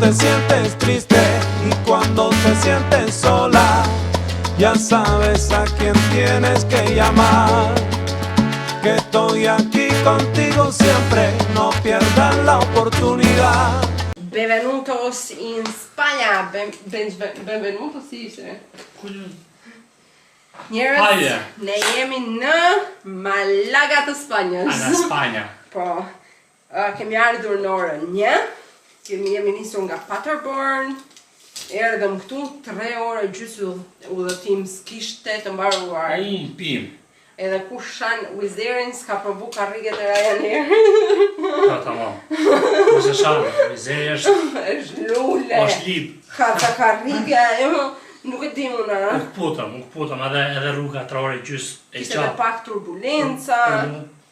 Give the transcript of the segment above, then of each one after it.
te sientes triste y cuando te sientes sola, ya sabes a quién tienes que llamar. Que estoy aquí contigo siempre, no pierdas la oportunidad. Benvenutos in Spagna, benvenutos si ishte. Njerëz, ne jemi në Malaga të Spanjës. Në Spanja. Po, kemi ardhur në orën 1, jemi nisur nga Paderborn, erdhëm këtu 3 orë gjysmë udhëtim s'kishte të mbaruar. Unë pim. Edhe kushan Wizerin s'ka provu karriget e Ryanair. Po, tamam. Nëse shanë, Wizeri është lule. është lip. Ka të karrige, nuk e di unë. U këputëm, edhe rruga 3 orë gjysmë e Ishte edhe pak turbulenca.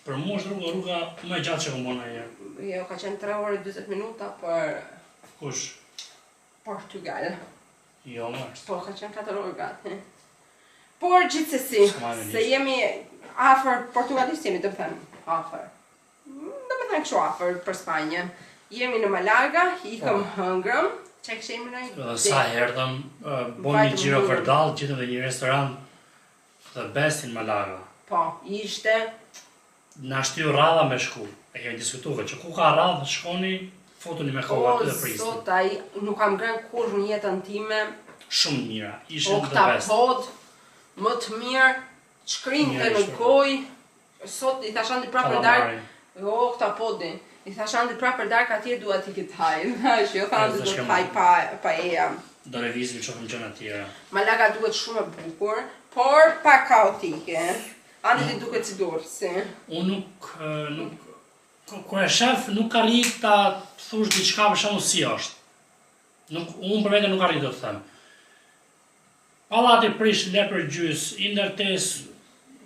Për mu është rruga më e gjatë që këmë bona njerë. Jo, ka qenë 3 orë 20 minuta për Kush? Portugal. Jo, më është. Po, ka qenë 4 orë gati. Por gjithsesi, se jemi afër Portugalisë, jemi të them afër. Do me thënë kështu afër për Spanjën. Jemi në Malaga, ikëm hëngrëm. Çka kishim në Edhe sa erdhëm, bom një gjiro vërdall, gjithëm dhe një restoran The Best in Malaga. Po, ishte Na shtyu radha me shku. E kemi diskutuar që ku ka radhë shkoni, fotoni me kohë aty dhe prisni. Sot ai nuk kam ngrënë kurrë në jetën time. Shumë mira, ishin The Okta Best. pod, më të mirë, shkrinte në gojë. Sot i thashë andi prapë darkë. Jo, këta podi. I thashë andi prapë darkë atje dua t'i këtë haj. Që jo thashë do të haj pa eja. Do revizim shohim gjëra të tjera. Malaga duhet shumë e bukur, por pa kaotike. Andi ti duket si dorsi. Unë kur e shef, nuk arrit ta thush diçka për shembull si është. Unë për vete nuk arrit të them. Pallati prish lepër gjys, i ndërtes,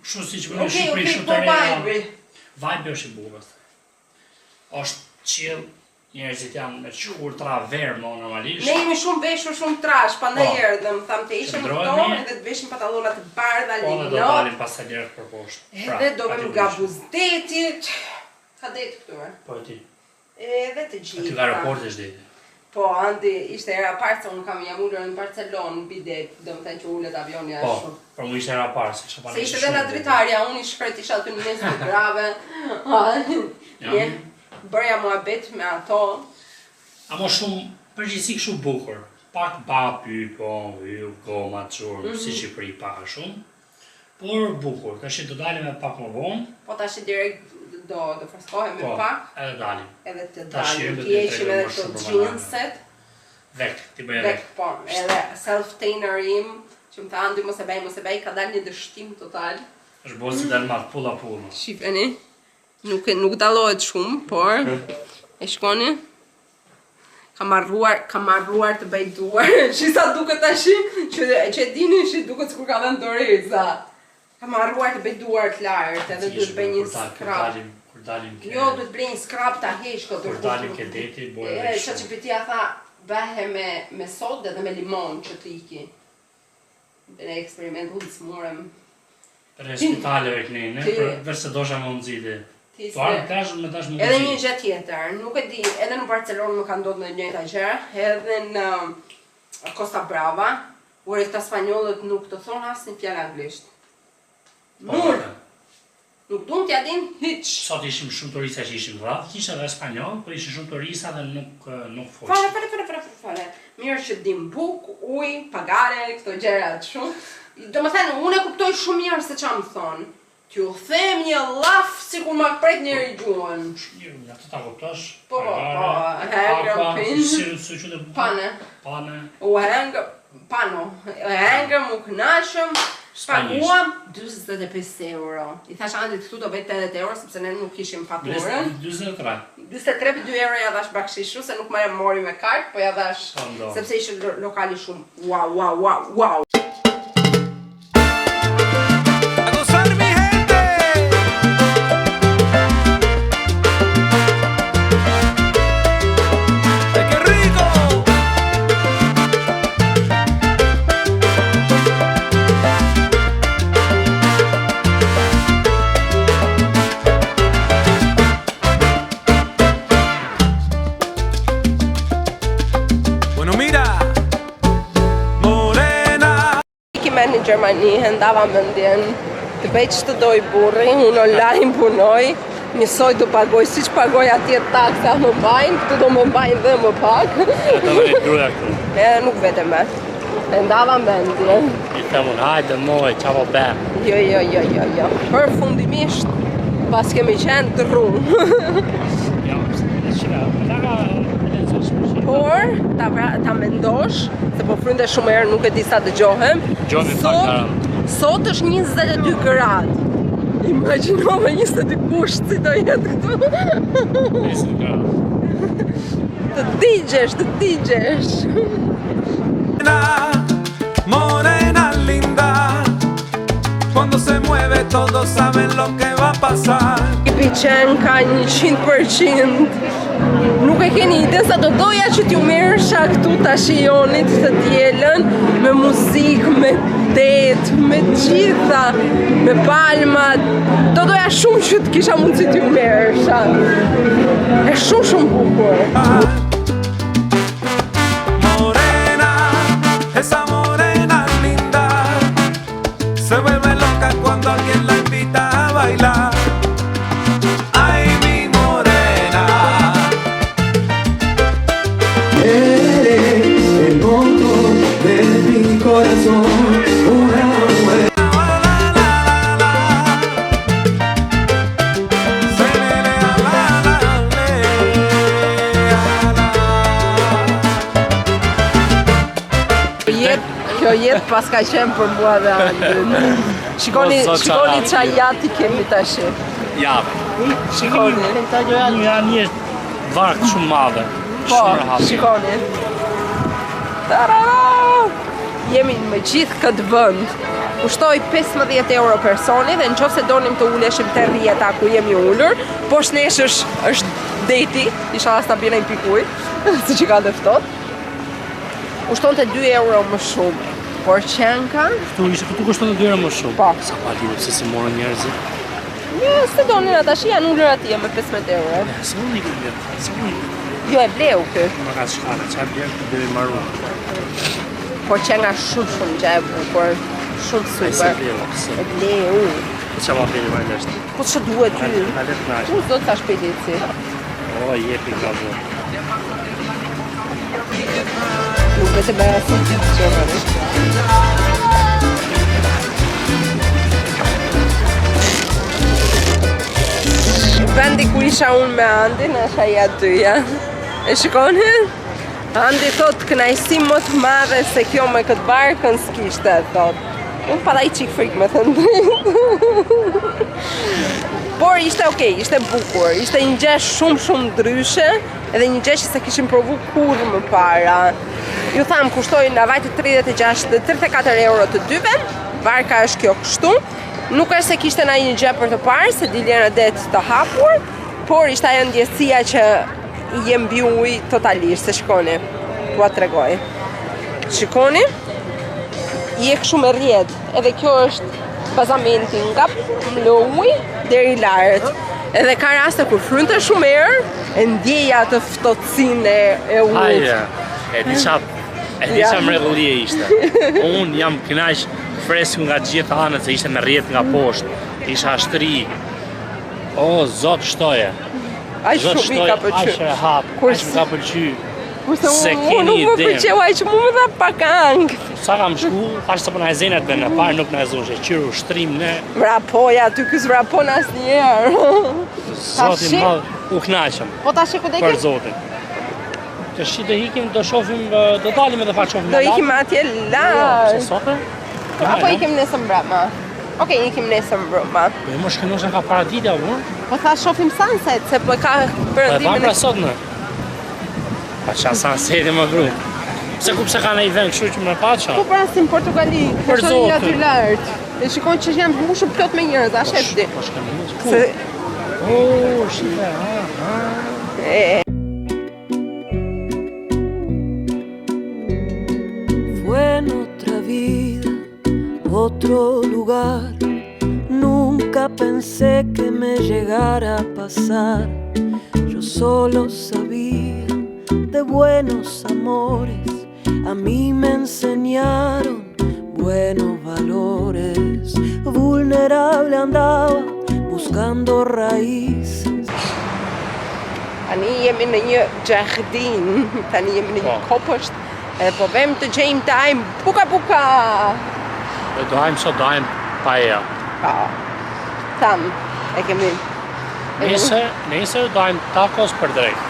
kështu siç më në Shqipëri shumë të reja. Vibe është i bukur. Është qiell, njerëzit janë me shkurtra verë më normalisht. Ne jemi shumë veshur, shumë trash, pandaj erdhëm, tham të ishim këto edhe të veshim pantallona të bardha, Po, dhe do dalim pastaj lirë për poshtë. Edhe do vëmë nga Buzdetit. Ka det këtu, Po e ti. Edhe të gjitha. Aty nga aeroporti është deti. Po, andi, ishte era parë se unë kam jam ullur në Barcelonë, bidet, do më thënë që ullet avioni ashtu. Po, për mu ishte era parë, se kisha Se ishte dhe nga dritarja, unë i shkret isha aty në mes të grave. Bërja muhabet me ato. Amo shumë, përgjithësi kështu bukur. Pak bapi, po, goma, çurë, si Shqipëri pak a shumë. Por bukur, tash do dalim me pak më vonë. Po tash direkt do freskohemi pak. Edhe dalim. Edhe të dalim, t'jeqim edhe të jeanset. Vek, ti bëj vek. Po, edhe self-tainer im, që më tha andi mos e bej, ka dalë një dështim total. Është bërë si dalë matë pulla. Shifeni, nuk dallohet shumë, por e shkoni. Ka marruar të bëj duar, që sa duket tash, që e dini që duket sikur ka dhënë doreza. Ka marruar të bëj duar të lartë, edhe duhet bëj një skrap. Kur dalim ke... Jo, duhet bëj një skrap të hesh këtë. Kur dalim ke deti, bojë dhe shumë. Që pëtia tha, bëhe me sodë dhe me limon që të iki. Dhe ne eksperimentu të smurem. Për spitaleve kënejnë, përse dosha më nëzide. Tu arë plazhën me tash më nëzide. Edhe një gjë tjetër, nuk e di, edhe në Barcelonë më ka ndodhur në njëjta gjë, edhe në Costa Brava, ure këta spanjollët nuk të thonë asnjë fjalë anglisht. Nuk duhet t'ja din hiç. Sot ishim shumë turista që ishim rradh, kishte edhe spanjoll, por ishin shumë turista dhe nuk folshin. Fare. Mirë që dim buk, ujë, pagare, këto gjërat shumë. Domethënë, unë e kuptoj shumë mirë se çfarë më thon. T'ju them një llaf sikur ma pret njëri gjuhën. Mirë, atë ta kuptosh. Po, pane. U hangë, pano. Hangëm, u kënaqëm. Paguam 45 euro. I thash andit këtu do vetë 80 euro, sepse ne nuk kishim faturën. 23. 23 për 2 euro ja dhash bakshishu, se nuk mori me kart, po ja dhash, sepse ishte lokali shumë. Wow. në Gjermani, ndava mendjen të bëj ç'të doj burri, unë online punoj, njësoj të pagoj, si që pagoj atje taksa më bajnë, këtu do më bajnë dhe më pak. Të vëri gruja këtu. Nuk vete me. Ndava mendjen. I themun, hajde moj, qavo be. Jo. Përfundimisht, pas kemi qenë të rrumë. Por, ta mendosh, se po frynte shumë herë, nuk e di sa dëgjohem. Sot është 22 gradë. Imagjino me 22 kusht si do jetë këtu. 20 gradë. Të digjesh. Morena linda, cuando se mueve todos saben lo que va a pasar. I pëlqen ka 100%. Nuk e keni ide sa do doja që t'ju merrsha këtu ta shijonit të dielën me muzikë, me det, me gjitha, me palma. Do doja shumë që t'kisha mundësi t'ju merrsha. Është shumë bukur. Morena, esa morena linda, se vuelve loca cuando alguien la invita a bailar. Ay, mi morena. Eres el motor de mi corazón. Una mujer. Kjo jetë pas ka qenë për mua dhe Andin. Shikoni qa jati kemi tash. Jatë. Shikoni. Janë një varkë shumë madhe. Po, shikoni. Tarara! Jemi me gjithë këtë vënd. Kushtoj 15 euro personi dhe nëse donim të uleshim te rrjeta ku jemi ulur, poshtë nesh është deti, inshallah s'ta bie në pikuj, siç i ka dhe ftohtë. Kushtonte 2 euro më shumë. Por qenka? Këtu kushtonte 2 euro më shumë. Po. Sa pa lidhur pse si morën njerëzit. Se donin atash janë ulur atje me 15 euro. Se unë i këtë Jo e bleu këtë. Më ka shkane, qa bjerë këtë dhe marru. Por qenka shumë gjë e bukur. Shumë super. E bleu. Qa ma bjerë më leshtë? Po që duhet ty? Halet në Tu do të shpejtësi. O, jepi ka bu. Nuk e të bëja si të qëmëri. Vendi ku isha unë me Andin, është aja dyja. E shikoni? Andi thot kënaqësi më të madhe se kjo me këtë barkën s'kishte, thot. Unë para i qik frik me të ndryshme. Por ishte okej, ishte bukur, ishte një gjë shumë ndryshe, edhe një gjë që se kishim provu kurrë më para. Ju tham, kushtoi nga vajtë 34 euro të dyve, barka është kjo kështu. Nuk është se kishte na një gjë për të parë, se diljen e det të hapur, por ishte ajo ndjesia që i jem mbi ujë totalisht, se shikoni, tua tregoj. Shikoni, i e kështu me rrjedh, edhe kjo është bazamenti nga ujë deri lart. Edhe ka raste kur frynte shumë erë, e ndjeja të ftohtësinë e ujit. Hajde, e di qa mrekullie ishte. Unë jam kënaq fresku nga gjithë anët se ishte me rrjedh nga poshtë. Isha shtri. O, zot shtoje. Aq shumë i ka pëlqyer. Aq e hap, aq më ka pëlqyer. Kurse unë nuk më pëlqeu aq mu më dha pak angë. Sa kam shku, thashtë të përna e zenat me në parë nuk në e zonë, qyrë ushtrim ne. Vrapoja, ty kësë vrapon asë njerë. Zotin madhë, u knaqëm. Po ta shiku dhe Për zotin. Të shi do hikim, do shofim, do dalim edhe fa shofim. Do hikim atje lartë. Se sote? Apo hikim nesër mbrapa. Okej, hikim nesër mbrapa. Po e më shkënosha ka paraditja, bu? Po tha shofim sunset, se po ka përëndimin. Po e pra sot në. Pa qa sunseti më gru. Se ku pse ka në i vend kështu që më paqa? Po pra si në Portugali, Për zotin. aty lartë. E shikon që janë mbushur plot me njerëz, a shefti. Po shkënosh, ku? Se O, shive, Fue en otra vida, otro lugar. Nunca pensé que me llegara a pasar. Yo solo sabía de buenos amores. A mí me enseñaron buenos valores. Vulnerable andaba buscando raíces. Tani jemi në një gjardin, tani jemi në një kopësht, edhe po vem të gjejmë të ajmë puka. Dhe dojmë sot dojmë paella. Pa, tam, e kemi. Nesër dojmë tacos për drejt.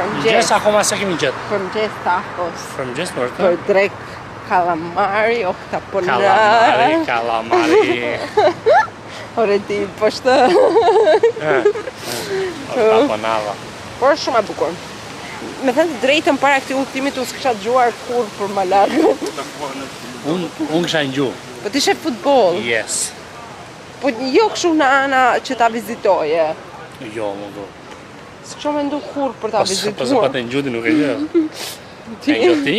Mëngjes akoma se kemi gjetë. Për mëngjes tacos. Për mëngjes për të? Për drejt calamari, Calamari. Ore ti, po shtë. Taponava. Por shumë e bukur. Me thënë të drejtën para këtij udhëtimit unë s'kisha dëgjuar kur për Malagën. Unë kisha ngju. Po ti shef futboll. Yes. Po jo kështu në ana që ta vizitoje. Jo, më do. S'kisha mendu kur për ta vizituar. Po se pa të ngjuti nuk e gjë. Ti? E ngju ti?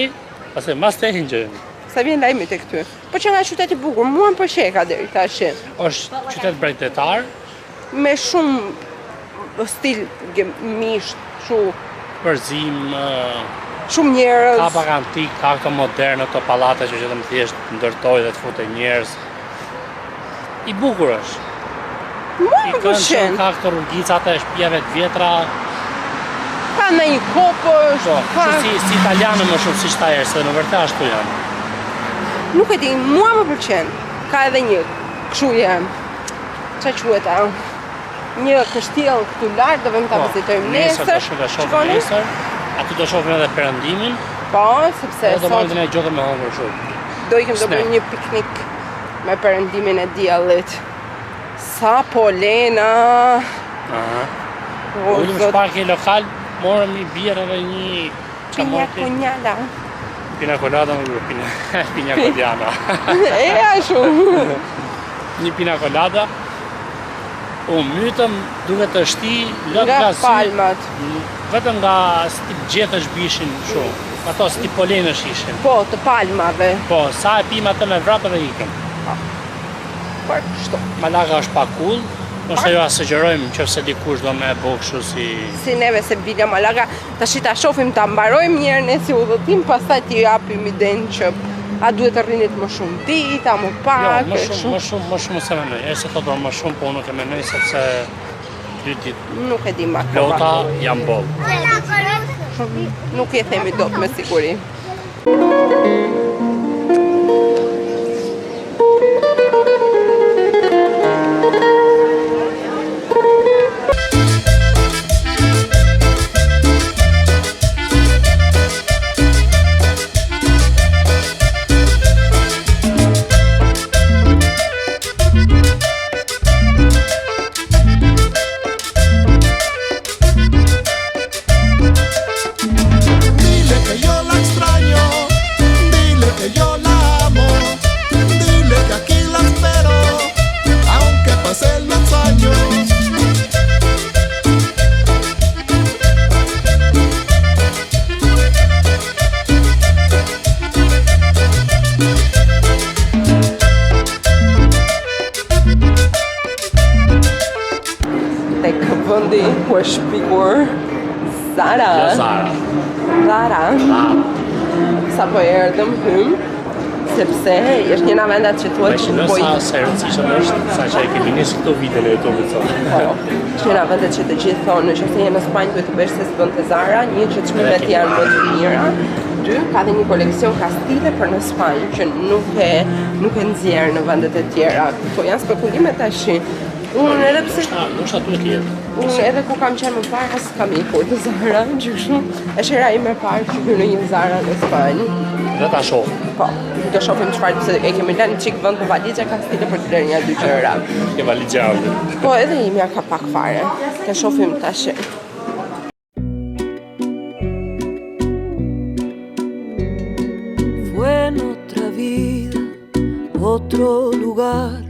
Pastaj mas te ngjë. Sa vjen lajmi tek ty. Po që nga qyteti i bukur, mua më pëlqej deri tash. Është qytet bregdetar me shumë stil gemisht, përzim, shumë njerëz. Ka pak antik, ka këto moderne, këto pallate që vetëm thjesht ndërtoj dhe të futej njerëz. I bukur është. Mua më pëlqen. Ka këto rrugicat e shtëpive të vjetra. Ka në një kopësht. Po, si italianë më shumë si shtajer, se në vërtet ashtu janë. Nuk e di, mua më pëlqen. Ka edhe një kështu ç'a quhet ajo? Një kështjell këtu lart, do vëmë ta vizitojmë nesër. Nesër do shohim nesër. Aty do shohim edhe perëndimin. Po, sepse do marrim ne gjotë me hëngër shumë. Do ikim të bëjmë një piknik me perëndimin e diellit. Sa polena. Aha. Ullëm shparke lokal, morëm një birë dhe një Pinja Conjala. Pina colada më grup, Pina Codiana. E ashtu. Një pina colada. Mytëm duke të shti lëtë nga palmat. Vetëm nga stip gjetësh bishin shumë. Ato stip polenësh ishin. Po, të palmave. Po, sa e pima të me vrapë dhe ikëm. Por kështu. Malaga është pa kull. Nështë jo asëgjërojmë që se dikush do me bokëshu si... Si neve se Villa Malaga, ta shofim ta mbarojmë njerën e si udhëtim, pastaj t'i japim iden që a duhet të rrinit më shumë dita, më pak... Jo, më shumë se menoj, e se të do më shumë, po nuk e menoj sepse... Nuk e di ma këpa. Plota jam bollë. Nuk e themi dot me siguri. Vëndi ku është shpikur Zara. Zara. Sa po erdhëm hym, sepse është një nga vendat që thuhet që po sa rëndësishëm është sa që e kemi nisë këto vite në YouTube-it sot. Po, është një nga vendet që të gjithë thonë, nëse je në Spanjë duhet të bësh se s'bën te Zara, një që çmimet janë më të mira. Dy, ka dhe një koleksion kastile për në Spanjë që nuk e nxjerr në vendet e tjera. Këto janë spekulime tash. Unë edhe pse ndoshta duhet jetë. Unë edhe ku kam qenë më parë s'kam ikur të Zara, gjyshu. Është era ime e parë që hyn në një Zara në Spanjë. Dhe ta shoh. Po, do shohim çfarë se e kemi lënë çik vend në valizhe kastile për të lënë një dy gjëra. Ke valizhe ardhi. Po, edhe imja ka pak fare. Të shohim tash. Fue en otra vida, otro lugar.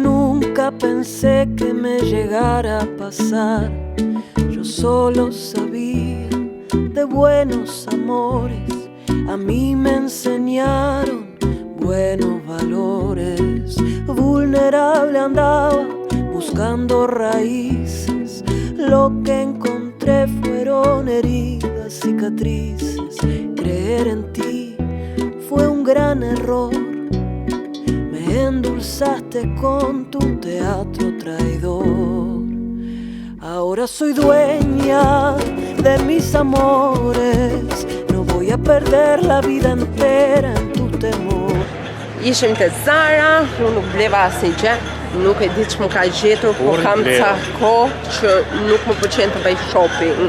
Nunca pensé que me llegara a pasar. Yo solo sabía de buenos amores. A mí me enseñaron buenos valores. Vulnerable andaba buscando raíces. Lo que encontré fueron heridas, cicatrices. Creer en ti fue un gran error. endulzaste con tu teatro traidor. Ahora soy dueña de mis amores, no voy a perder la vida entera en tu temor. Ishim te Zara, unë nuk bleva asnjë, nuk e di ç'më ka gjetur, po kam ca kohë që nuk më pëlqen të bëj shopping.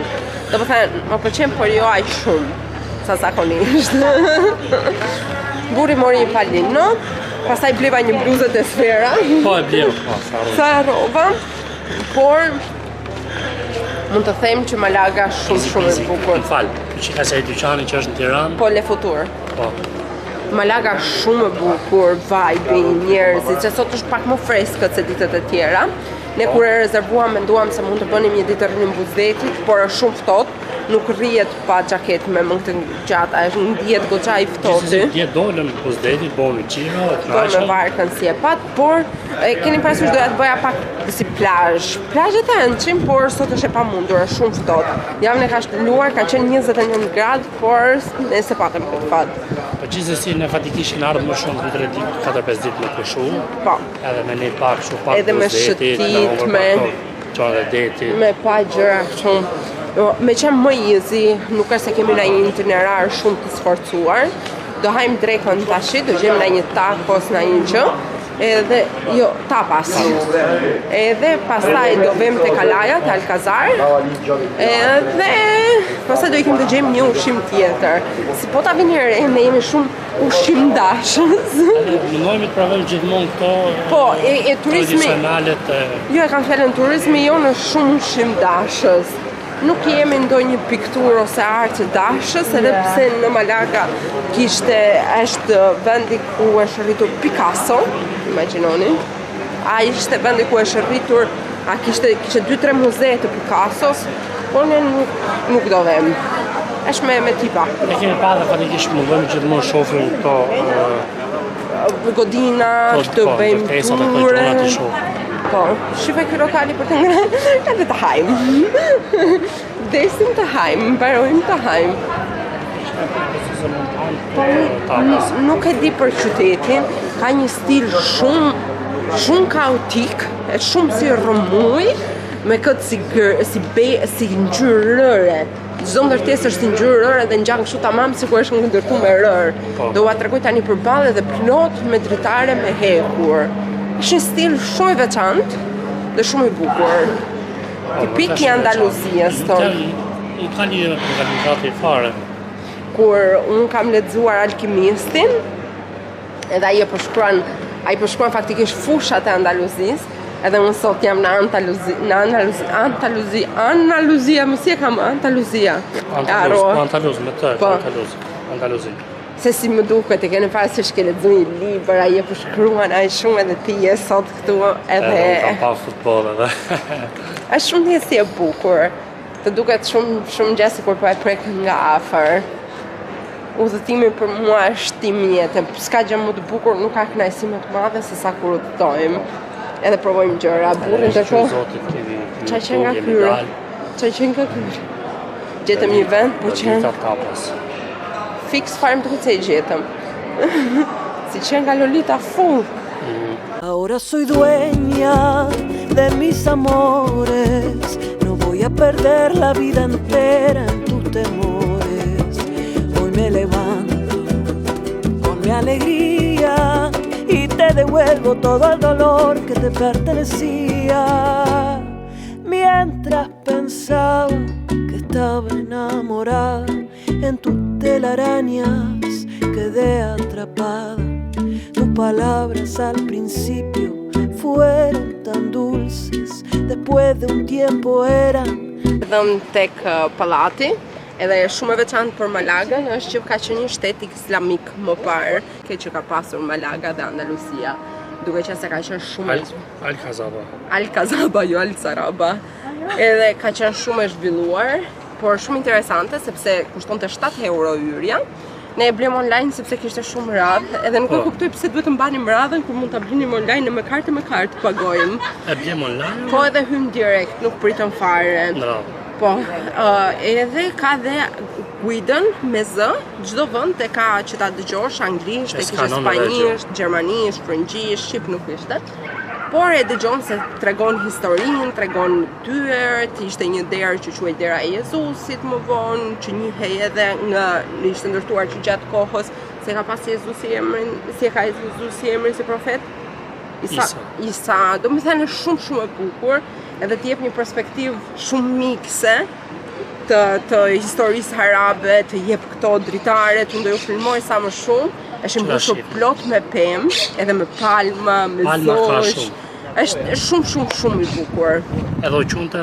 Do të thënë, më pëlqen por jo aq shumë, sa zakonisht. Burri mori një palino, pastaj bleva një bluzë te Sfera. Po e bleva, sa rroba, por mund të them që Malaga shumë e bukur. Fal, që ka se dyqani që është në Tiranë. Po Le Futur. Po. Malaga shumë e bukur, vibe, njerëzit, që sot është pak më freskët se ditët e tjera. Ne kur e rezervuam, menduam se mund të bënim një ditë rrinë në Buzdetit, por është shumë ftohtë, nuk rrihet pa xhaketë me mëngë të gjatë, është ndihet goxha i ftohtë. Dje dolën në Buzdetit, bëmë qiro, të nashëm. Po me varkën si e pat, por keni parasysh doja të bëja pak si plazh. Plazhet e ëndshëm, por sot është e pamundur, është shumë ftohtë. Javën e ka shluar, ka qenë 29 gradë, por ne se patëm këtë fat. Po gjithsesi ne fatikisht në ardhmë më shumë 4-5 ditë në Kushu. Po. Edhe me ne pak shumë pak edhe me shëtit, me pa gjëra shumë. Me qenë më easy, nuk është se kemi në një itinerar shumë të sforcuar. Do hajmë drekën tashi, do gjemë në një tacos, në një gjë. Edhe, jo, tapas. Edhe pastaj do vëm te Kalaja, te Alcazar. Edhe pastaj do ikim të gjejmë një ushqim tjetër. Si po ta vini re, ne jemi shumë ushqimdashës. Mënojmë të provojmë gjithmonë këto. Po, e turizmi. Tradicionalet. Jo, e kam fjalën turizmi jonë është shumë ushqimdashës. Nuk jemi ndonjë pikturë ose art të dashës, edhe pse në Malaga është vendi ku është rritur Picasso, imagjinoni. Ai ishte vendi ku është rritur, kishte 2-3 muze të Picassos, por ne nuk do vëm. Është me tipa. Ne kemi pasur fatikisht mundojmë gjithmonë shohim këto godina, të bëjmë ture. Po, shive kë lokali për të ngrënë, edhe të hajmë. Desim të hajmë, mbarojmë të hajmë. Nuk e di për qytetin, ka një stil shumë kaotik, e shumë si rrëmuj, me këtë si ngjyrë. Çdo ndërtesë është si ngjyrë rëre dhe ngjan kështu tamam sikur është ndërtuar me rër. Do ua tregoj tani përballë dhe plot me dritare me hekur. Është një stil shumë i veçantë dhe shumë i bukur. Tipik i Andaluzias tonë. Unë ka një organizati fare. Kur unë kam lexuar Alkimistin, edhe ai po shkruan faktikisht fushat e Andaluzisë, edhe unë sot jam në Andaluzia, më si e kam Andaluzia. Andaluz. Se si më duket, e keni parasysh ke lexuar një libër, ai e përshkruan ai shumë edhe ti je sot këtu edhe kam pa futboll edhe. Është shumë ndjesi e bukur. Të duket shumë gjë sikur po e prek nga afër. Udhëtimi për mua është timjet, s'ka gjë më të bukur, nuk ka kënaqësi më të madhe se sa kur udhëtojmë. Edhe provojmë gjëra, burrin ndërkohë. Çfarë që nga kyr? Gjetëm një vend, po që fiks farm të këtë e gjetëm. Si që nga Lolita full. Ahora soy dueña de mis amores, no voy a perder la vida entera en tus temores. Hoy me levanto con mi alegría y te devuelvo todo el dolor que te pertenecía. Mientras pensaba que estaba enamorada, en tus telarañas quedé atrapada. Tus palabras al principio fueron tan dulces, después de un tiempo eran. Dhëm tek pallati, edhe shumë e veçantë për Malagën është që ka qenë një shtet islamik më parë, që ka pasur Malaga dhe Andaluzia. Duke që se ka qenë shumë Alcazaba, jo Alzaraba. Edhe ka qenë shumë e zhvilluar, por shumë interesante sepse kushtonte 7 euro hyrja. Ne e blem online sepse kishte shumë radhë, edhe nuk e kuptoj pse duhet të mbanim radhën kur mund ta blinim online me kartë pagojmë. E blem online? Po edhe hym direkt, nuk pritëm fare. Po, edhe ka dhe guidën me zë, çdo vend e ka që ta dëgjosh anglisht, e kishte spanjisht, gjermanisht, frëngjisht, shqip nuk ishte. Por e dëgjon se tregon historinë, tregon dyert, ishte një derë që quhej Dera e Jezusit më vonë, që njihej edhe nga ishte ndërtuar që gjatë kohës se ka pas Jezusi emrin, si e ka Jezusi emrin si profet. Isa, do më thënë shumë e bukur, edhe t'jep një perspektivë shumë mikse të historisë arabe, të jep këto dritare, të ndoj u filmoj sa më shumë, është mbushur plot me pemë, edhe me palma, me zosh. Është shumë i bukur. Edhe u qunte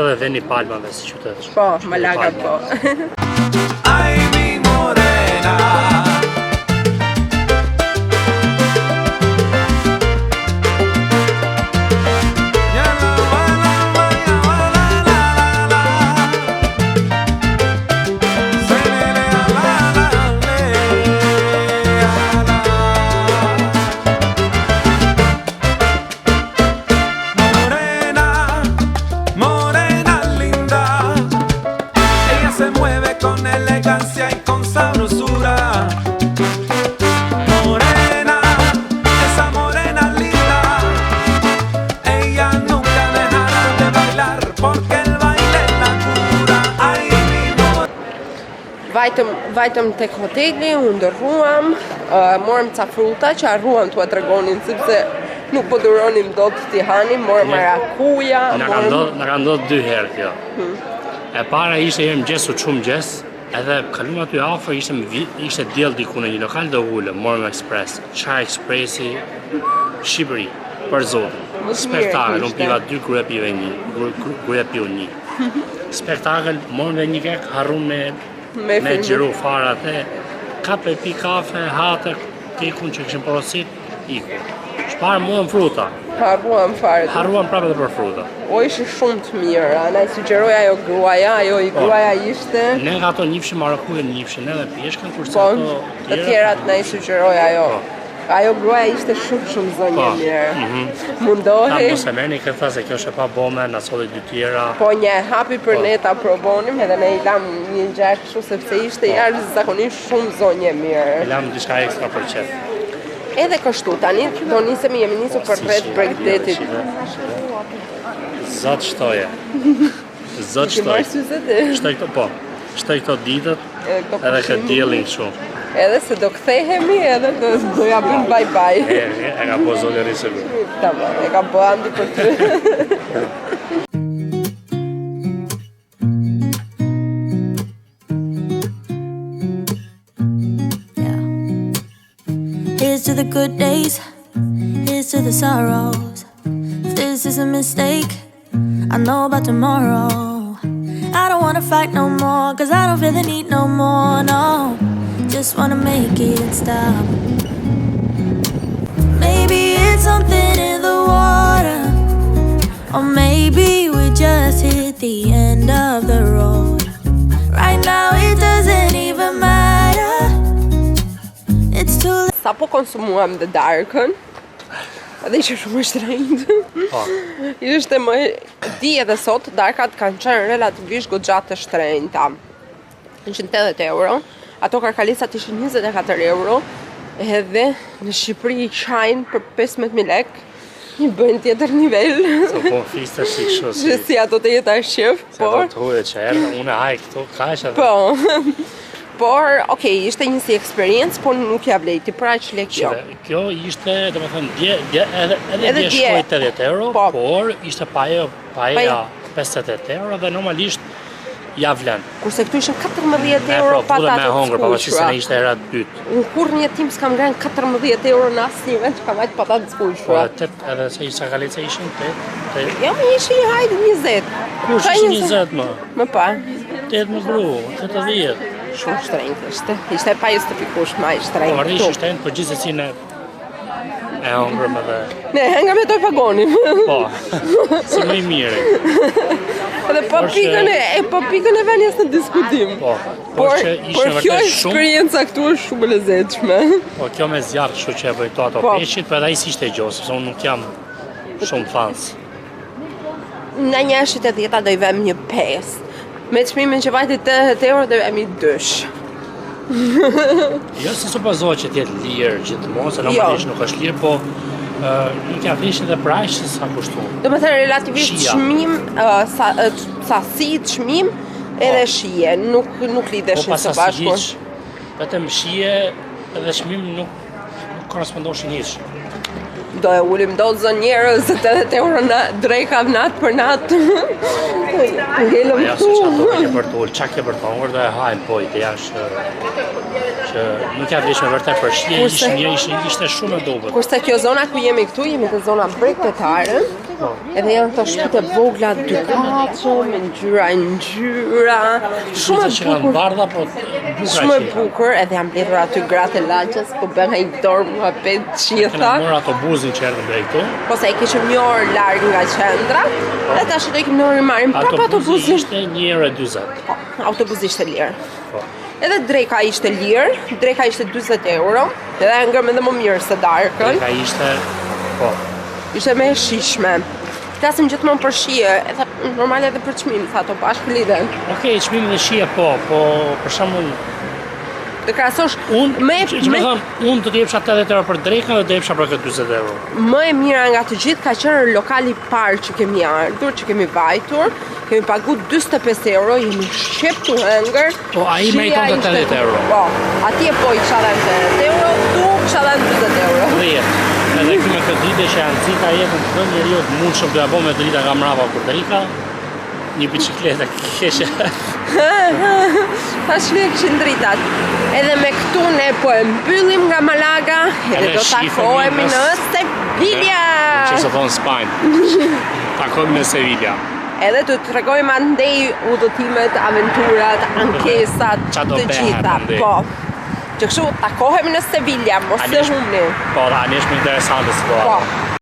edhe veni palmave si qytet. Po, Malaga po. Ay, mi morena. Vajtëm tek hoteli, u ndërruam, morëm ca fruta që harruam t'ua tregonin sepse nuk po duronim dot t'i hanim, morëm marakuja. Na ka ndodhur 2 herë kjo. E para ishte herë mëngjes u çum mëngjes, edhe kalum aty afër ishte diell diku në një lokal do ulëm, morëm ekspres. Çaj ekspresi Shqipëri, për zotin. Spektakël, unë piva 2 krye piu 1. Spektakël, morëm dhe një kek, harrum me gjiru farat e kape, pi kafe, hate, kekun që këshim porosit, iku. Shparë muën fruta. Harruam fare. Harruam prapë dhe për fruta. O ishi shumë të mirë, na i sugjeroja ajo gruaja, gruaja ishte. Ne nga ato njifshin marakujën, njifshin edhe pjeshkën, kurse ato të tjerat na i sugjeroja ajo. Ajo gruaja ishte shumë zonjë mirë. Mundohi. Ta mos e merrni këtë tha se kjo është e pa bome, na solli 2 tjera. Po një hapi për ne ta provonim, edhe ne i lam një gjak kështu sepse ishte jashtëzakonisht shumë zonjë mirë. I lam diçka ekstra për qef. Edhe kështu tani do nisemi, jemi nisur për rreth Bregdetit. Zot shtoje. Zot shtoje. Shtoj këto ditët edhe këtë diellin kështu. Edhe se do kthehemi edhe do ja bëjmë bye-bye. E ka po zoli rrisëve. Tamam, e ka po andi për ty. Here's to the good days, here's to the sorrows. If this is a mistake, I know about tomorrow. I don't wanna fight no more, cause I don't feel the need no more, no. Just wanna make it stop. Maybe it's something in the water, or maybe we just hit the end of the road. Right now it doesn't even matter. It's too late. Sa po konsumuam dhe darkën, edhe ishte shumë e shtrenjtë. Ishte më di edhe sot darkat kanë qenë relativisht goxha të shtrenjta. 180 euro. Ato karkalisat ishin 24 euro, edhe në Shqipëri qajnë për 15.000 lek, një bëjnë tjetër nivel. So po fiste si kështu si. Që si ato të jeta shqip, por... Se ato të huje që erdhe, une haj këtu, kaq edhe. Po, por, okej, ishte një si experiencë, por nuk ja vlejti, pra që lek jo. Kjo ishte, dhe me thënë, edhe dje shkoj 80 euro, por ishte paja 58 euro dhe normalisht ja vlen. Kurse këtu ishin 14 euro pa ta të hongër, pavarësisht se ne ishte hera të dytë. Unë kur një tim s'kam ngrenë 14 euro në asnjë vend që kam hajt pa ta të skuqura. Po, edhe se isha kalica ishin 8. Jo, më ishin hajt 20. Kush ishin 20 më? Më pa. 8 më gru, 80. Shumë shtrenjtë ishte. Ishte pa justifikueshme ai shtrenjtë. Po, rrish shtrenjtë, po gjithsesi ne e hongërëm edhe... Ne, henga me to pagonim. Po, si më i mirë. Edhe po pikën e venjes në diskutim. Po, por kjo eksperjenca këtu është shumë e lezetshme. Po, kjo me zjarë kështu që e bëjto ato peshqit, për edhe i si ishte gjohë, sepse unë nuk jam shumë fans. Nga një është 80 do i vëm një 5. Me çmimin që vajti 80 euro do i vëm një 2. Jo se supozohet që t'jetë lirë gjithmonë, se normalisht nuk është lirë, po nuk ja vlishin dhe për aq se sa kushton. Do të thënë relativisht çmim, sasi çmim edhe shije, nuk lidheshin së bashku. Vetëm shije edhe çmim nuk korrespondoshin hiç. Do e ulim dozën njerëz 80 euro dreka natë për natë. Ngelëm Ja, se çato ke për të ul, çka ke për të ul, do e hajm po i jashtë që nuk ja vlesh me vërtet për shije, ishte shumë e dobët. Kurse kjo zona ku jemi këtu, jemi te zona bregdetare. Edhe janë këto shtëpi të vogla dy katëshe me ngjyra, shumë e bukur. Bardha, po Shumë e bukur, edhe janë mbledhur aty gratë e lagjës, po bën ai dorë muhabet gjitha. Kena marrë autobusin që erdhëm drejt këtu. Po se i kishim një orë larg nga qendra, dhe tash do ikim në orë marrim prapë autobusin. Ishte 1,40 Po, autobusi ishte lirë. Po. Edhe dreka ishte lirë, dreka ishte 40 euro, edhe ngërëm edhe më mirë se darkën. Dreka ishte, po. Ishte me e shishme. Flasim gjithmonë për shije, edhe normal edhe për çmim, sa ato bashkë lidhen. Okej, çmimi dhe shije po për shembull Të krahasosh unë do të jepsha 80 euro për drekën dhe do jepsha për këtë 40 euro. Më e mira nga të gjithë ka qenë lokali parë që kemi ardhur, që kemi vajtur, kemi pagu 45 euro, jemi shqep të hëngër. Po, ai meriton të 80 euro. Po, atje po i kisha dhënë 80 euro, tu kisha dhënë 40 euro. 10. Edhe këtu me këtë dritë që janë zita jetën të njeriu të mundshëm do ja bëj me drita nga mrapa kur drita. Një bicikletë keshe. Tash ne kishin dritat. Edhe me këtu ne po e mbyllim nga Malaga, edhe do takohemi në Sevilla. Që se thonë Spanjë. Takohemi në Sevilla. Edhe të tregojmë andej udhëtimet, aventurat, ankesat, të gjitha. Po. Që kështu takohemi në Sevilla, mos e humni. Po, tani është më interesante situatë. Po.